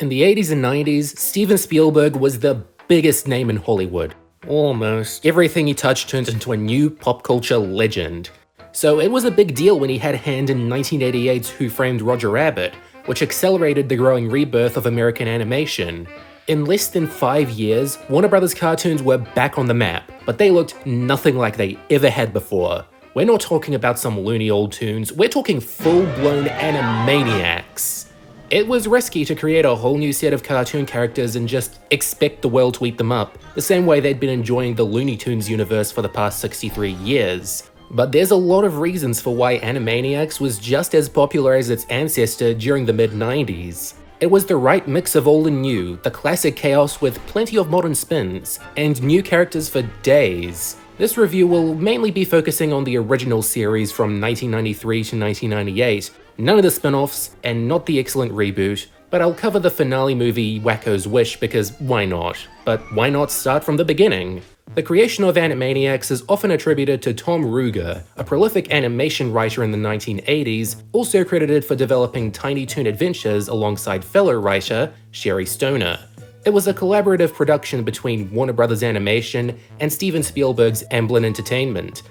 In the 80s and 90s, Steven Spielberg was the biggest name in Hollywood. Almost everything he touched turned into a new pop culture legend. So it was a big deal when he had a hand in 1988's Who Framed Roger Rabbit, which accelerated the growing rebirth of American animation. In less than 5 years, Warner Brothers cartoons were back on the map, but they looked nothing like they ever had before. We're not talking about some loony old tunes, we're talking full-blown Animaniacs. It was risky to create a whole new set of cartoon characters and just expect the world to eat them up, the same way they'd been enjoying the Looney Tunes universe for the past 63 years. But there's a lot of reasons for why Animaniacs was just as popular as its ancestor during the mid-90s. It was the right mix of old and new, the classic chaos with plenty of modern spins, and new characters for days. This review will mainly be focusing on the original series from 1993 to 1998, none of the spin-offs, and not the excellent reboot, but I'll cover the finale movie Wacko's Wish because why not? But why not start from the beginning? The creation of Animaniacs is often attributed to Tom Ruegger, a prolific animation writer in the 1980s, also credited for developing Tiny Toon Adventures alongside fellow writer Sherry Stoner. It was a collaborative production between Warner Brothers Animation and Steven Spielberg's Amblin Entertainment.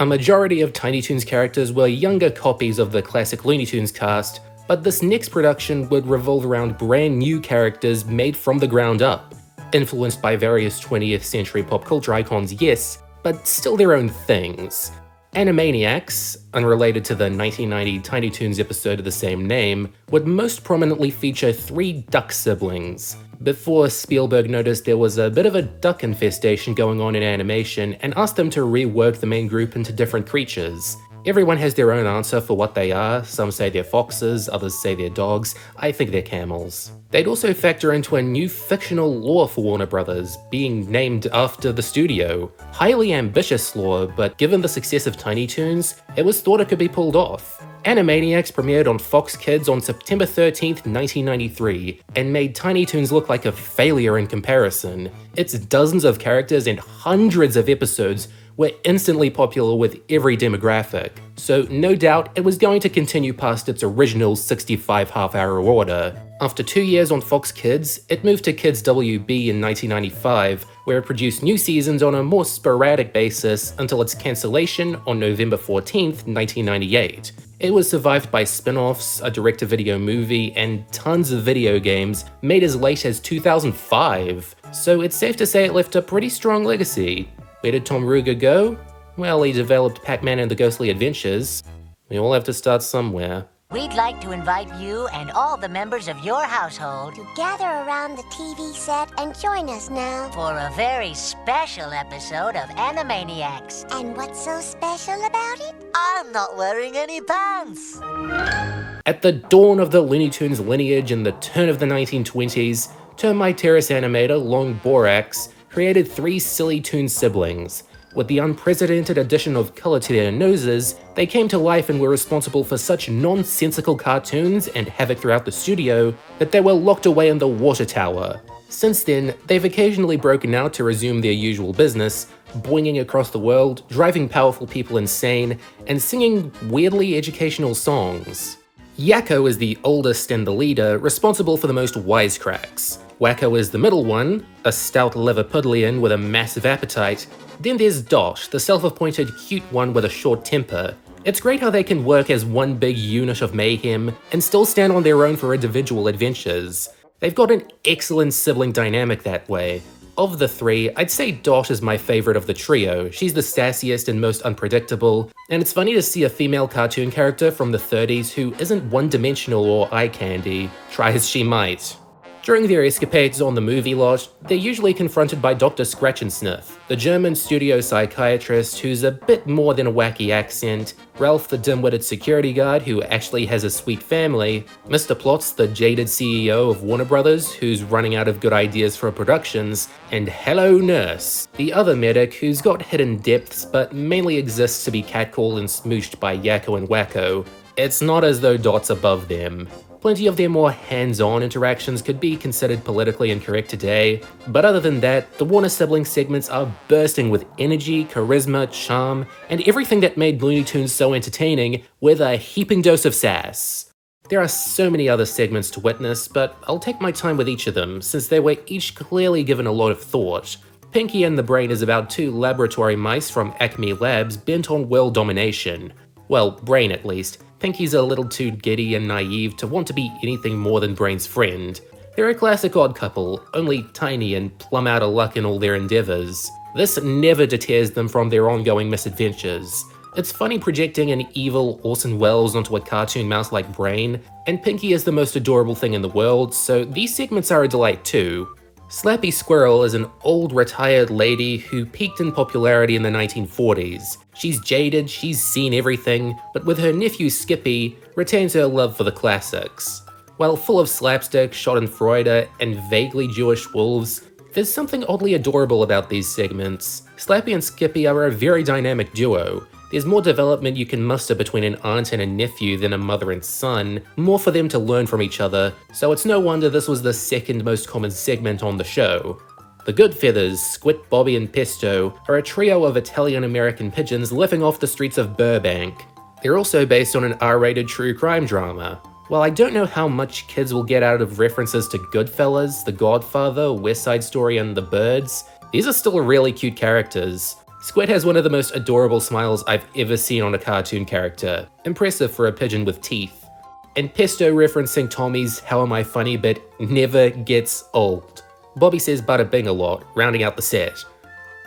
A majority of Tiny Toons characters were younger copies of the classic Looney Tunes cast, but this next production would revolve around brand new characters made from the ground up. Influenced by various 20th century pop culture icons, yes, but still their own things. Animaniacs, unrelated to the 1990 Tiny Toons episode of the same name, would most prominently feature 3 duck siblings, before Spielberg noticed there was a bit of a duck infestation going on in animation and asked them to rework the main group into different creatures. Everyone has their own answer for what they are, some say they're foxes, others say they're dogs, I think they're camels. They'd also factor into a new fictional lore for Warner Brothers, being named after the studio. Highly ambitious lore, but given the success of Tiny Toons, it was thought it could be pulled off. Animaniacs premiered on Fox Kids on September 13th, 1993, and made Tiny Toons look like a failure in comparison. Its dozens of characters and hundreds of episodes were instantly popular with every demographic, so no doubt it was going to continue past its original 65 half-hour order. After 2 years on Fox Kids, it moved to Kids WB in 1995, where it produced new seasons on a more sporadic basis until its cancellation on November 14th, 1998. It was survived by spin-offs, a direct-to-video movie, and tons of video games made as late as 2005, so it's safe to say it left a pretty strong legacy. Where did Tom Ruegger go? Well, he developed Pac-Man and the Ghostly Adventures. We all have to start somewhere. We'd like to invite you and all the members of your household to gather around the TV set and join us now for a very special episode of Animaniacs. And what's so special about it? I'm not wearing any pants! At the dawn of the Looney Tunes lineage in the turn of the 1920s, Termite Terrace animator Long Borax created 3 silly toon siblings. With the unprecedented addition of color to their noses, they came to life and were responsible for such nonsensical cartoons and havoc throughout the studio that they were locked away in the water tower. Since then, they've occasionally broken out to resume their usual business, boinging across the world, driving powerful people insane, and singing weirdly educational songs. Yakko is the oldest and the leader, responsible for the most wisecracks. Wacko is the middle one, a stout Liverpudlian with a massive appetite. Then there's Dot, the self-appointed cute one with a short temper. It's great how they can work as one big unit of mayhem and still stand on their own for individual adventures. They've got an excellent sibling dynamic that way. Of the 3, I'd say Dot is my favorite of the trio. She's the sassiest and most unpredictable, and it's funny to see a female cartoon character from the 30s who isn't one-dimensional or eye candy, try as she might. During their escapades on the movie lot, they're usually confronted by Dr. Scratch and Sniff, the German studio psychiatrist who's a bit more than a wacky accent, Ralph the dim-witted security guard who actually has a sweet family, Mr. Plotz the jaded CEO of Warner Brothers who's running out of good ideas for productions, and Hello Nurse, the other medic who's got hidden depths but mainly exists to be catcalled and smooched by Yakko and Wacko. It's not as though Dot's above them. Plenty of their more hands-on interactions could be considered politically incorrect today, but other than that, the Warner sibling segments are bursting with energy, charisma, charm, and everything that made Looney Tunes so entertaining with a heaping dose of sass. There are so many other segments to witness, but I'll take my time with each of them, since they were each clearly given a lot of thought. Pinky and the Brain is about two laboratory mice from Acme Labs bent on world domination. Well, Brain at least. Pinky's a little too giddy and naive to want to be anything more than Brain's friend. They're a classic odd couple, only tiny and plumb out of luck in all their endeavors. This never deters them from their ongoing misadventures. It's funny projecting an evil Orson Welles onto a cartoon mouse like Brain, and Pinky is the most adorable thing in the world, so these segments are a delight too. Slappy Squirrel is an old retired lady who peaked in popularity in the 1940s. She's jaded, she's seen everything, but with her nephew Skippy, retains her love for the classics. While full of slapstick, schadenfreude, and vaguely Jewish wolves, there's something oddly adorable about these segments. Slappy and Skippy are a very dynamic duo. There's more development you can muster between an aunt and a nephew than a mother and son, more for them to learn from each other, so it's no wonder this was the second most common segment on the show. The Goodfeathers, Squit, Bobby, and Pesto are a trio of Italian-American pigeons living off the streets of Burbank. They're also based on an R-rated true crime drama. While I don't know how much kids will get out of references to Goodfellas, The Godfather, West Side Story, and The Birds, these are still really cute characters. Squid has one of the most adorable smiles I've ever seen on a cartoon character, impressive for a pigeon with teeth. And Pesto referencing Tommy's How Am I Funny bit never gets old. Bobby says bada bing a lot, rounding out the set.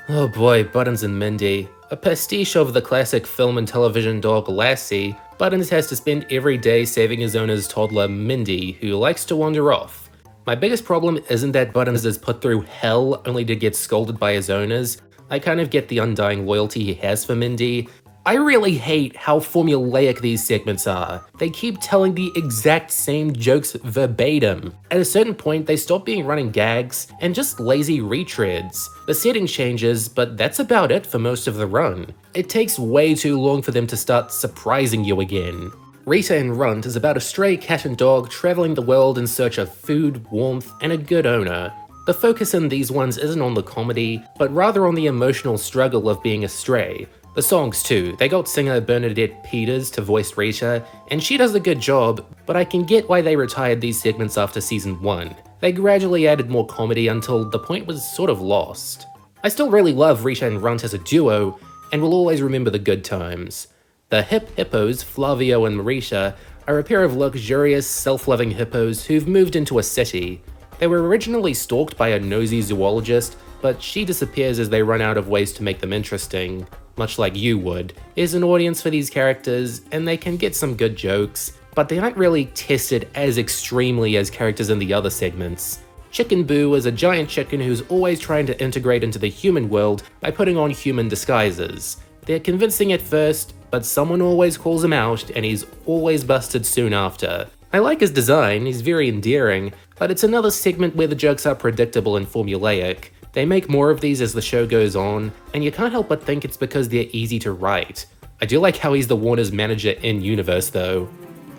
Oh boy, Buttons and Mindy. A pastiche of the classic film and television dog Lassie, Buttons has to spend every day saving his owner's toddler Mindy, who likes to wander off. My biggest problem isn't that Buttons is put through hell only to get scolded by his owners. I kind of get the undying loyalty he has for Mindy. I really hate how formulaic these segments are. They keep telling the exact same jokes verbatim. At a certain point, they stop being running gags and just lazy retreads. The setting changes, but that's about it for most of the run. It takes way too long for them to start surprising you again. Rita and Runt is about a stray cat and dog traveling the world in search of food, warmth, and a good owner. The focus in these ones isn't on the comedy, but rather on the emotional struggle of being a stray. The songs too, they got singer Bernadette Peters to voice Rita, and she does a good job, but I can get why they retired these segments after season 1. They gradually added more comedy until the point was sort of lost. I still really love Rita and Runt as a duo, and will always remember the good times. The hip hippos, Flavio and Marisha, are a pair of luxurious, self-loving hippos who've moved into a city. They were originally stalked by a nosy zoologist, but she disappears as they run out of ways to make them interesting. Much like you would. There's an audience for these characters, and they can get some good jokes, but they aren't really tested as extremely as characters in the other segments. Chicken Boo is a giant chicken who's always trying to integrate into the human world by putting on human disguises. They're convincing at first, but someone always calls him out, and he's always busted soon after. I like his design, he's very endearing, but it's another segment where the jokes are predictable and formulaic. They make more of these as the show goes on, and you can't help but think it's because they're easy to write. I do like how he's the Warner's manager in-universe though.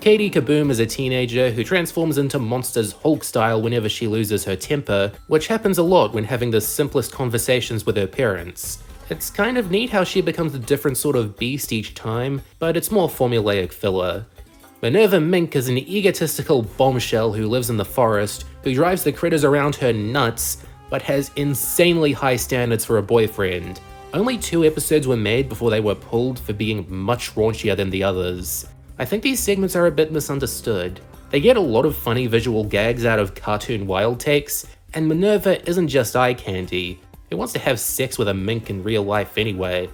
Katie Kaboom is a teenager who transforms into Monsters Hulk style whenever she loses her temper, which happens a lot when having the simplest conversations with her parents. It's kind of neat how she becomes a different sort of beast each time, but it's more formulaic filler. Minerva Mink is an egotistical bombshell who lives in the forest, who drives the critters around her nuts, but has insanely high standards for a boyfriend. Only 2 episodes were made before they were pulled for being much raunchier than the others. I think these segments are a bit misunderstood. They get a lot of funny visual gags out of cartoon wild takes, and Minerva isn't just eye candy. Who wants to have sex with a mink in real life anyway?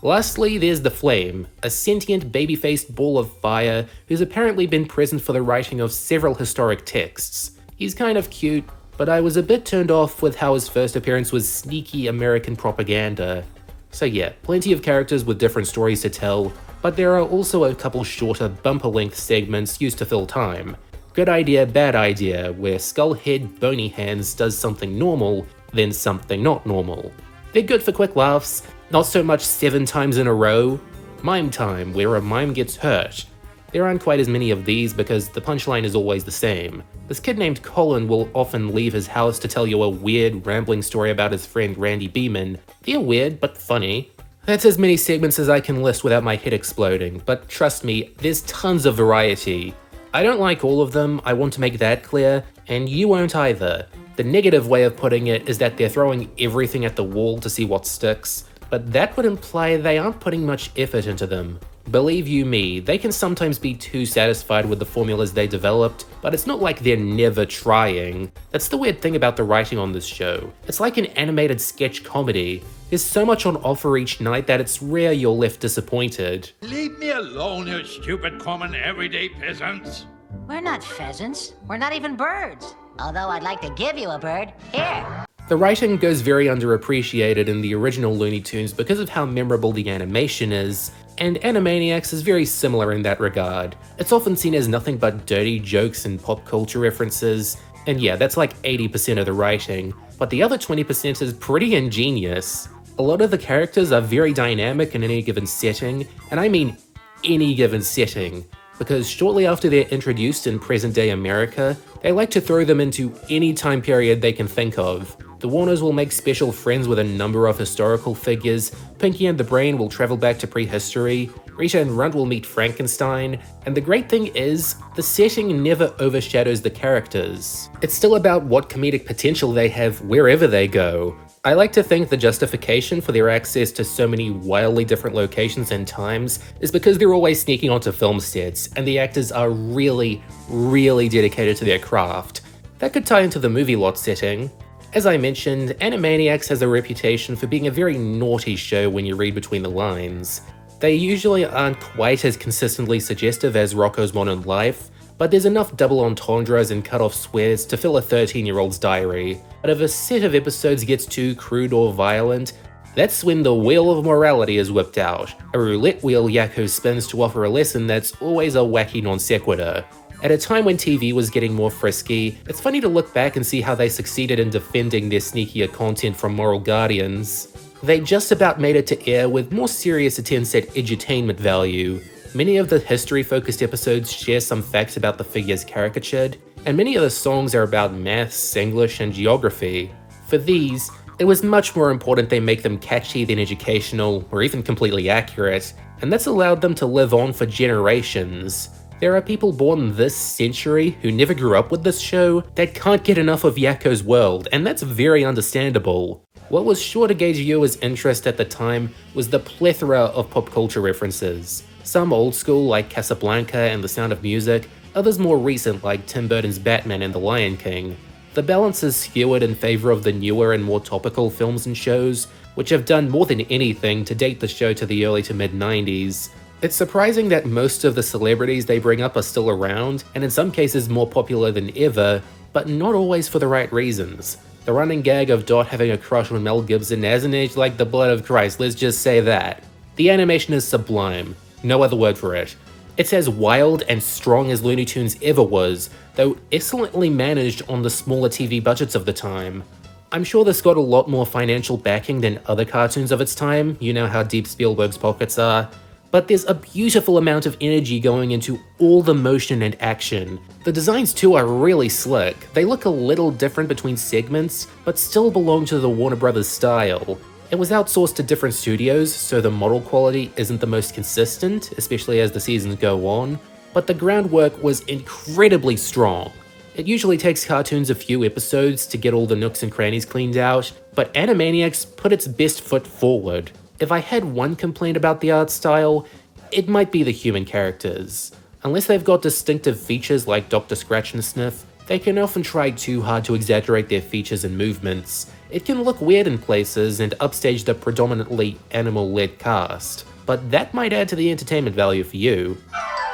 Lastly, there's the Flame, a sentient baby-faced ball of fire who's apparently been present for the writing of several historic texts. He's kind of cute, but I was a bit turned off with how his first appearance was sneaky American propaganda. So yeah, plenty of characters with different stories to tell, but there are also a couple shorter bumper-length segments used to fill time. Good idea, bad idea, where Skullhead Bony Hands does something normal, then something not normal. They're good for quick laughs, not so much 7 times in a row. Mime Time, where a mime gets hurt. There aren't quite as many of these because the punchline is always the same. This kid named Colin will often leave his house to tell you a weird, rambling story about his friend Randy Beeman. They're weird, but funny. That's as many segments as I can list without my head exploding, but trust me, there's tons of variety. I don't like all of them, I want to make that clear, and you won't either. The negative way of putting it is that they're throwing everything at the wall to see what sticks, but that would imply they aren't putting much effort into them. Believe you me, they can sometimes be too satisfied with the formulas they developed, but it's not like they're never trying. That's the weird thing about the writing on this show. It's like an animated sketch comedy. There's so much on offer each night that it's rare you're left disappointed. Leave me alone, you stupid common everyday peasants. We're not pheasants. We're not even birds. Although I'd like to give you a bird. Here. The writing goes very underappreciated in the original Looney Tunes because of how memorable the animation is, and Animaniacs is very similar in that regard. It's often seen as nothing but dirty jokes and pop culture references, and yeah, that's like 80% of the writing, but the other 20% is pretty ingenious. A lot of the characters are very dynamic in any given setting, and I mean any given setting, because shortly after they're introduced in present-day America, they like to throw them into any time period they can think of. The Warners will make special friends with a number of historical figures, Pinky and the Brain will travel back to prehistory, Rita and Runt will meet Frankenstein, and the great thing is, the setting never overshadows the characters. It's still about what comedic potential they have wherever they go. I like to think the justification for their access to so many wildly different locations and times is because they're always sneaking onto film sets, and the actors are really, really dedicated to their craft. That could tie into the movie lot setting. As I mentioned, Animaniacs has a reputation for being a very naughty show when you read between the lines. They usually aren't quite as consistently suggestive as Rocko's Modern Life, but there's enough double entendres and cut-off swears to fill a 13-year-old's diary. But if a set of episodes gets too crude or violent, that's when the wheel of morality is whipped out. A roulette wheel Yakko spins to offer a lesson that's always a wacky non sequitur. At a time when TV was getting more frisky, it's funny to look back and see how they succeeded in defending their sneakier content from moral guardians. They just about made it to air with more serious attempts at edutainment value. Many of the history-focused episodes share some facts about the figures caricatured, and many of the songs are about maths, English, and geography. For these, it was much more important they make them catchy than educational, or even completely accurate, and that's allowed them to live on for generations. There are people born this century who never grew up with this show that can't get enough of Yakko's world, and that's very understandable. What was sure to gauge viewers' interest at the time was the plethora of pop culture references. Some old school like Casablanca and The Sound of Music, others more recent like Tim Burton's Batman and The Lion King. The balance is skewed in favor of the newer and more topical films and shows, which have done more than anything to date the show to the early to mid-90s. It's surprising that most of the celebrities they bring up are still around, and in some cases more popular than ever, but not always for the right reasons. The running gag of Dot having a crush on Mel Gibson hasn't aged like the blood of Christ, let's just say that. The animation is sublime, no other word for it. It's as wild and strong as Looney Tunes ever was, though excellently managed on the smaller TV budgets of the time. I'm sure this got a lot more financial backing than other cartoons of its time, you know how deep Spielberg's pockets are. But there's a beautiful amount of energy going into all the motion and action. The designs too are really slick. They look a little different between segments, but still belong to the Warner Brothers style. It was outsourced to different studios, so the model quality isn't the most consistent, especially as the seasons go on, but the groundwork was incredibly strong. It usually takes cartoons a few episodes to get all the nooks and crannies cleaned out, but Animaniacs put its best foot forward. If I had one complaint about the art style, it might be the human characters. Unless they've got distinctive features like Dr. Scratch and Sniff, they can often try too hard to exaggerate their features and movements. It can look weird in places and upstage the predominantly animal-led cast, but that might add to the entertainment value for you.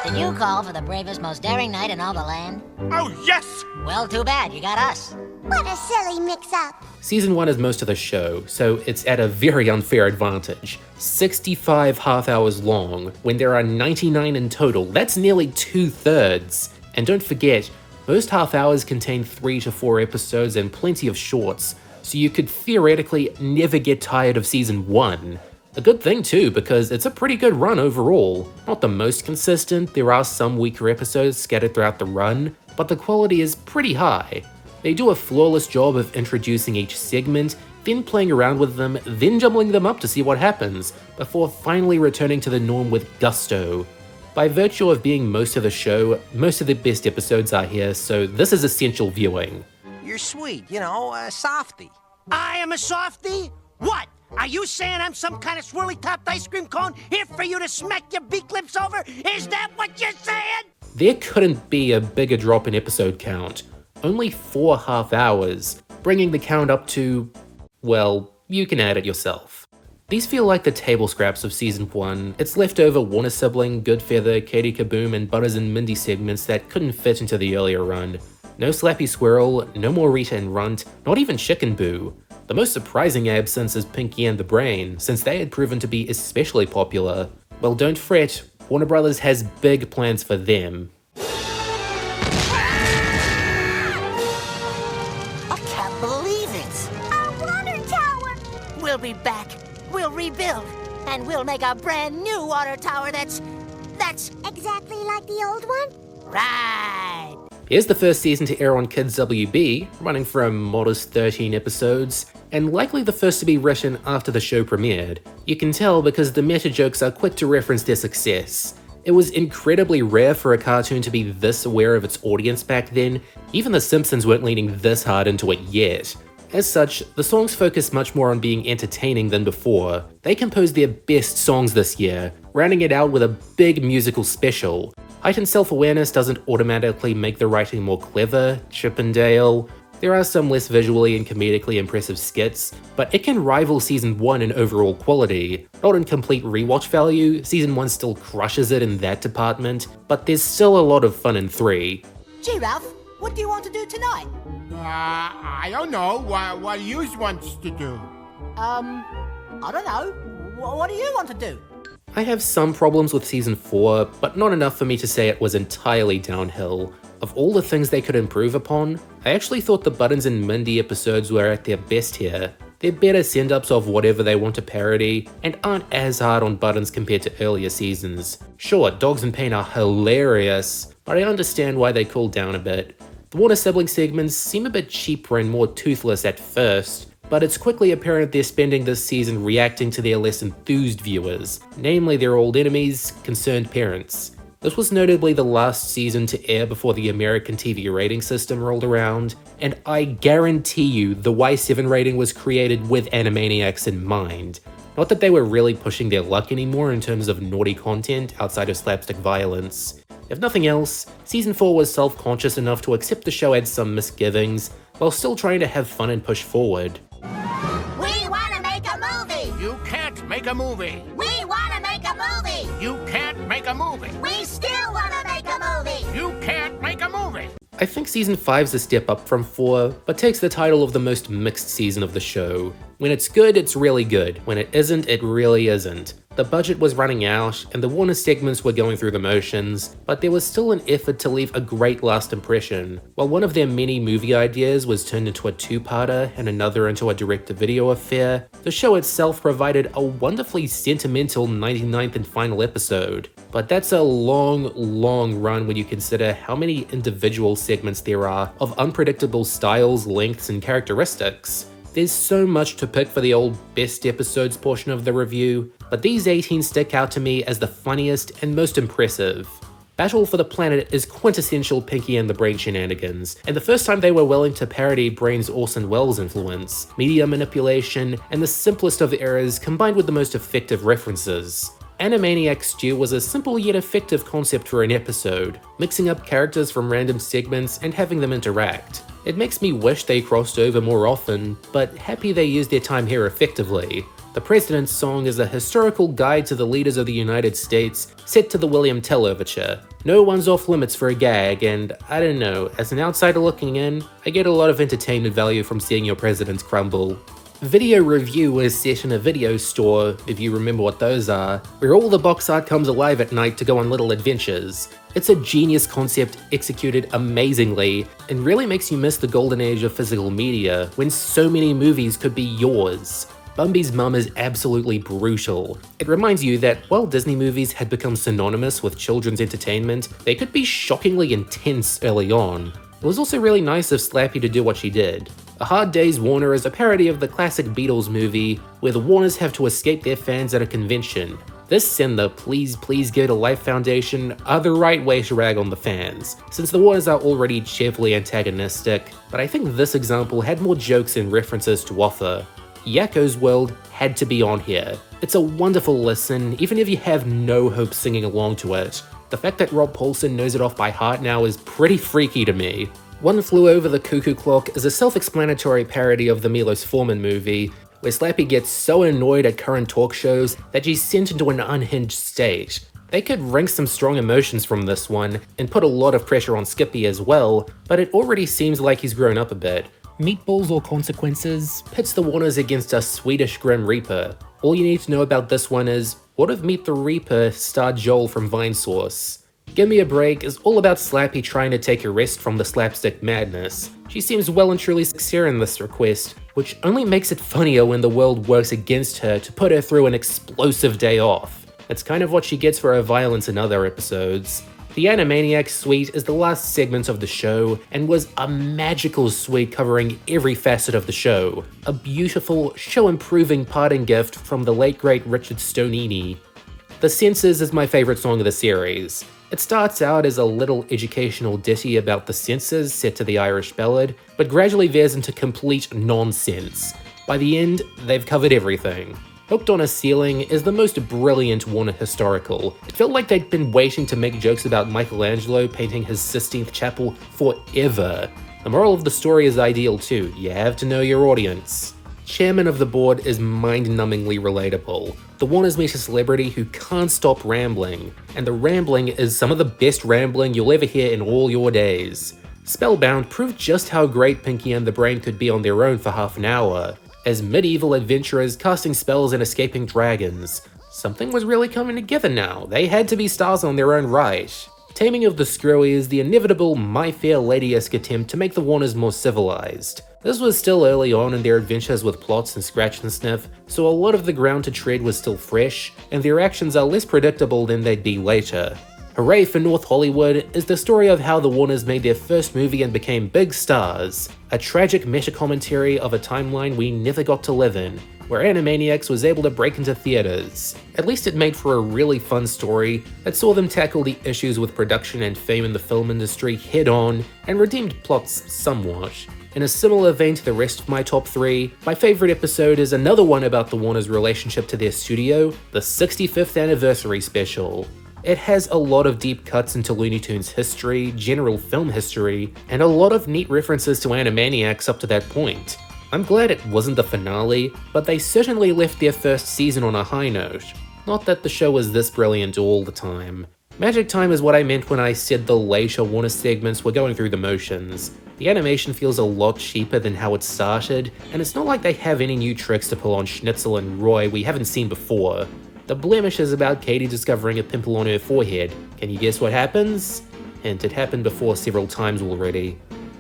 Did you call for the bravest, most daring knight in all the land? Oh, yes! Well, too bad, you got us. What a silly mix-up. Season 1 is most of the show, so it's at a very unfair advantage. 65 half hours long, when there are 99 in total, that's nearly 2/3. And don't forget, most half hours contain 3 to 4 episodes and plenty of shorts, so you could theoretically never get tired of Season 1. A good thing too, because it's a pretty good run overall. Not the most consistent, there are some weaker episodes scattered throughout the run, but the quality is pretty high. They do a flawless job of introducing each segment, then playing around with them, then jumbling them up to see what happens, before finally returning to the norm with gusto. By virtue of being most of the show, most of the best episodes are here, so this is essential viewing. You're sweet, you know, a softie. I am a softie? What? Are you saying I'm some kind of swirly-topped ice cream cone here for you to smack your beak lips over? Is that what you're saying? There couldn't be a bigger drop in episode count. Only 4 half hours, bringing the count up to, well, you can add it yourself. These feel like the table scraps of Season 1, its leftover Warner sibling, Goodfeather, Katie Kaboom, and Butters and Mindy segments that couldn't fit into the earlier run. No Slappy Squirrel, no more Rita and Runt, not even Chicken Boo. The most surprising absence is Pinky and the Brain, since they had proven to be especially popular. Well, don't fret, Warner Brothers has big plans for them. I can't believe it. Our water tower! We'll be back. We'll rebuild. And we'll make a brand new water tower that's Exactly like the old one? right. Here's the first season to air on Kids WB, running for a modest 13 episodes, and likely the first to be written after the show premiered. You can tell because the meta jokes are quick to reference their success. It was incredibly rare for a cartoon to be this aware of its audience back then. Even The Simpsons weren't leaning this hard into it yet. As such, the songs focus much more on being entertaining than before. They composed their best songs this year, rounding it out with a big musical special. Heightened self-awareness doesn't automatically make the writing more clever, Chippendale. There are some less visually and comedically impressive skits, but it can rival Season 1 in overall quality. Not in complete rewatch value, Season 1 still crushes it in that department, but there's still a lot of fun in 3. Gee, Ralph, what do you want to do tonight? I don't know. What you wants to do? I don't know. What do you want to do? I have some problems with Season 4, but not enough for me to say it was entirely downhill. Of all the things they could improve upon, I actually thought the Buttons and Mindy episodes were at their best here. They're better send-ups of whatever they want to parody, and aren't as hard on Buttons compared to earlier seasons. Sure, Dogs in Pain are hilarious, but I understand why they cooled down a bit. The Warner sibling segments seem a bit cheaper and more toothless at first, but it's quickly apparent they're spending this season reacting to their less enthused viewers, namely their old enemies, concerned parents. This was notably the last season to air before the American TV rating system rolled around, and I guarantee you the Y7 rating was created with Animaniacs in mind. Not that they were really pushing their luck anymore in terms of naughty content outside of slapstick violence. If nothing else, Season 4 was self-conscious enough to accept the show had some misgivings, while still trying to have fun and push forward. We want to make a movie! You can't make a movie. We want to make a movie! You can't make a movie. We still want to make a movie! You can't make a movie. I think Season 5's a step up from 4, but takes the title of the most mixed season of the show. When it's good, it's really good. When it isn't, it really isn't. The budget was running out, and the Warner segments were going through the motions, but there was still an effort to leave a great last impression. While one of their many movie ideas was turned into a two-parter and another into a direct-to-video affair, the show itself provided a wonderfully sentimental 99th and final episode. But that's a long, long run when you consider how many individual segments there are of unpredictable styles, lengths, and characteristics. There's so much to pick for the old best episodes portion of the review, but these 18 stick out to me as the funniest and most impressive. Battle for the Planet is quintessential Pinky and the Brain shenanigans, and the first time they were willing to parody Brain's Orson Welles influence, media manipulation, and the simplest of errors combined with the most effective references. Animaniacs Stew was a simple yet effective concept for an episode, mixing up characters from random segments and having them interact. It makes me wish they crossed over more often, but happy they used their time here effectively. The President's Song is a historical guide to the leaders of the United States, set to the William Tell overture. No one's off limits for a gag, and I don't know, as an outsider looking in, I get a lot of entertainment value from seeing your presidents crumble. Video Review is set in a video store, if you remember what those are, where all the box art comes alive at night to go on little adventures. It's a genius concept executed amazingly, and really makes you miss the golden age of physical media, when so many movies could be yours. Bumby's Mum is absolutely brutal. It reminds you that while Disney movies had become synonymous with children's entertainment, they could be shockingly intense early on. It was also really nice of Slappy to do what she did. A Hard Day's Warner is a parody of the classic Beatles movie, where the Warners have to escape their fans at a convention. This and the Please Please Get a Life Foundation are the right way to rag on the fans, since the Warners are already cheerfully antagonistic, but I think this example had more jokes and references to offer. Yakko's World had to be on here. It's a wonderful listen, even if you have no hope singing along to it. The fact that Rob Paulsen knows it off by heart now is pretty freaky to me. One Flew Over the Cuckoo Clock is a self-explanatory parody of the Milos Forman movie, where Slappy gets so annoyed at current talk shows that she's sent into an unhinged state. They could wring some strong emotions from this one, and put a lot of pressure on Skippy as well, but it already seems like he's grown up a bit. Meatballs or Consequences pits the Warners against a Swedish Grim Reaper. All you need to know about this one is, what if Meet the Reaper starred Joel from Vinesauce? Give Me a Break is all about Slappy trying to take a rest from the slapstick madness. She seems well and truly sincere in this request, which only makes it funnier when the world works against her to put her through an explosive day off. That's kind of what she gets for her violence in other episodes. The Animaniacs suite is the last segment of the show, and was a magical suite covering every facet of the show. A beautiful, show-improving parting gift from the late great Richard Stonini. The Censors is my favourite song of the series. It starts out as a little educational ditty about the censors set to the Irish ballad, but gradually veers into complete nonsense. By the end, they've covered everything. Hooked on a Ceiling is the most brilliant Warner historical. It felt like they'd been waiting to make jokes about Michelangelo painting his Sistine Chapel forever. The moral of the story is ideal too, you have to know your audience. Chairman of the Board is mind-numbingly relatable. The Warners meet a celebrity who can't stop rambling, and the rambling is some of the best rambling you'll ever hear in all your days. Spellbound proved just how great Pinky and the Brain could be on their own for half an hour, as medieval adventurers casting spells and escaping dragons. Something was really coming together now, they had to be stars on their own right. Taming of the Screwy is the inevitable My Fair Lady-esque attempt to make the Warners more civilized. This was still early on in their adventures with plots and scratch and sniff, so a lot of the ground to tread was still fresh, and their actions are less predictable than they'd be later. Hooray for North Hollywood is the story of how the Warners made their first movie and became big stars, a tragic meta-commentary of a timeline we never got to live in, where Animaniacs was able to break into theaters. At least it made for a really fun story that saw them tackle the issues with production and fame in the film industry head-on, and redeemed plots somewhat. In a similar vein to the rest of my top 3, my favourite episode is another one about the Warners' relationship to their studio, the 65th anniversary special. It has a lot of deep cuts into Looney Tunes history, general film history, and a lot of neat references to Animaniacs up to that point. I'm glad it wasn't the finale, but they certainly left their first season on a high note. Not that the show was this brilliant all the time. Magic time is what I meant when I said the later Warner segments were going through the motions. The animation feels a lot cheaper than how it started, and it's not like they have any new tricks to pull on Schnitzel and Roy we haven't seen before. The Blemish is about Katie discovering a pimple on her forehead. Can you guess what happens? Hint, it happened before several times already.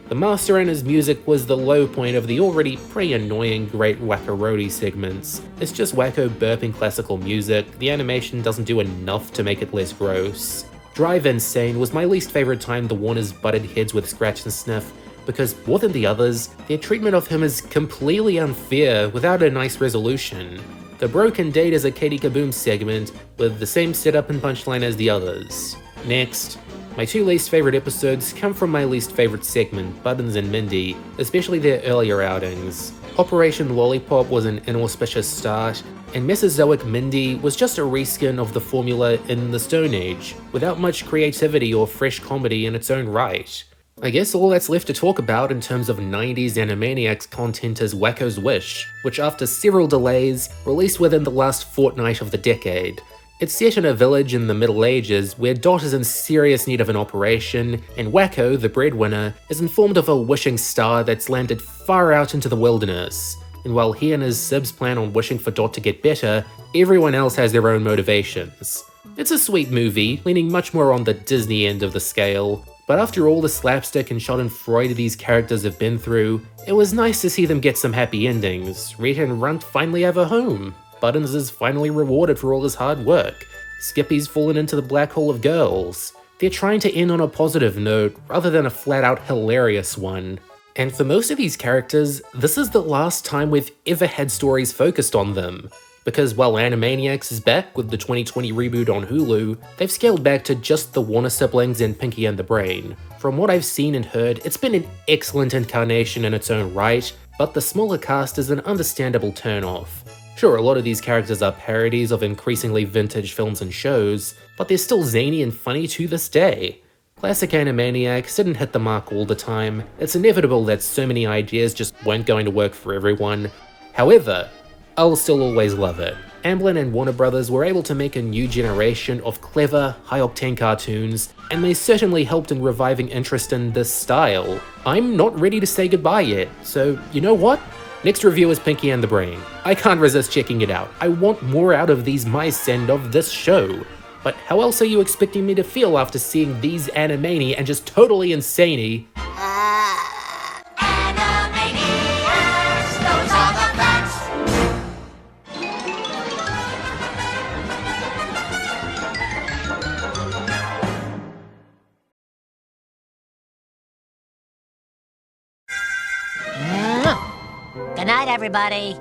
The Master and his music was the low point of the already pretty annoying Great Wacko-Roadie segments. It's just Wacko burping classical music, the animation doesn't do enough to make it less gross. Drive Insane was my least favourite time the Warners butted heads with Scratch and Sniff, because more than the others, their treatment of him is completely unfair without a nice resolution. The Broken Date is a Katie Kaboom segment with the same setup and punchline as the others. Next. My 2 least favourite episodes come from my least favourite segment, Buttons and Mindy, especially their earlier outings. Operation Lollipop was an inauspicious start, and Mesozoic Mindy was just a reskin of the formula in the Stone Age, without much creativity or fresh comedy in its own right. I guess all that's left to talk about in terms of 90s Animaniacs content is Wacko's Wish, which after several delays, released within the last fortnight of the decade. It's set in a village in the Middle Ages where Dot is in serious need of an operation, and Wacko, the breadwinner, is informed of a wishing star that's landed far out into the wilderness. And while he and his sibs plan on wishing for Dot to get better, everyone else has their own motivations. It's a sweet movie, leaning much more on the Disney end of the scale, but after all the slapstick and schadenfreude these characters have been through, it was nice to see them get some happy endings. Rita and Runt finally have a home. Buttons is finally rewarded for all his hard work. Skippy's fallen into the black hole of girls. They're trying to end on a positive note, rather than a flat-out hilarious one. And for most of these characters, this is the last time we've ever had stories focused on them. because while Animaniacs is back with the 2020 reboot on Hulu, they've scaled back to just the Warner siblings and Pinky and the Brain. From what I've seen and heard, it's been an excellent incarnation in its own right, but the smaller cast is an understandable turn-off. Sure, a lot of these characters are parodies of increasingly vintage films and shows, but they're still zany and funny to this day. Classic Animaniacs didn't hit the mark all the time. It's inevitable that so many ideas just weren't going to work for everyone. However, I'll still always love it. Amblin and Warner Brothers were able to make a new generation of clever, high-octane cartoons, and they certainly helped in reviving interest in this style. I'm not ready to say goodbye yet, so you know what? Next review is Pinky and the Brain. I can't resist checking it out. I want more out of these mice and of this show. But how else are you expecting me to feel after seeing these Animani and just totally insaney? Animaniacs, those are the facts. Good night, everybody.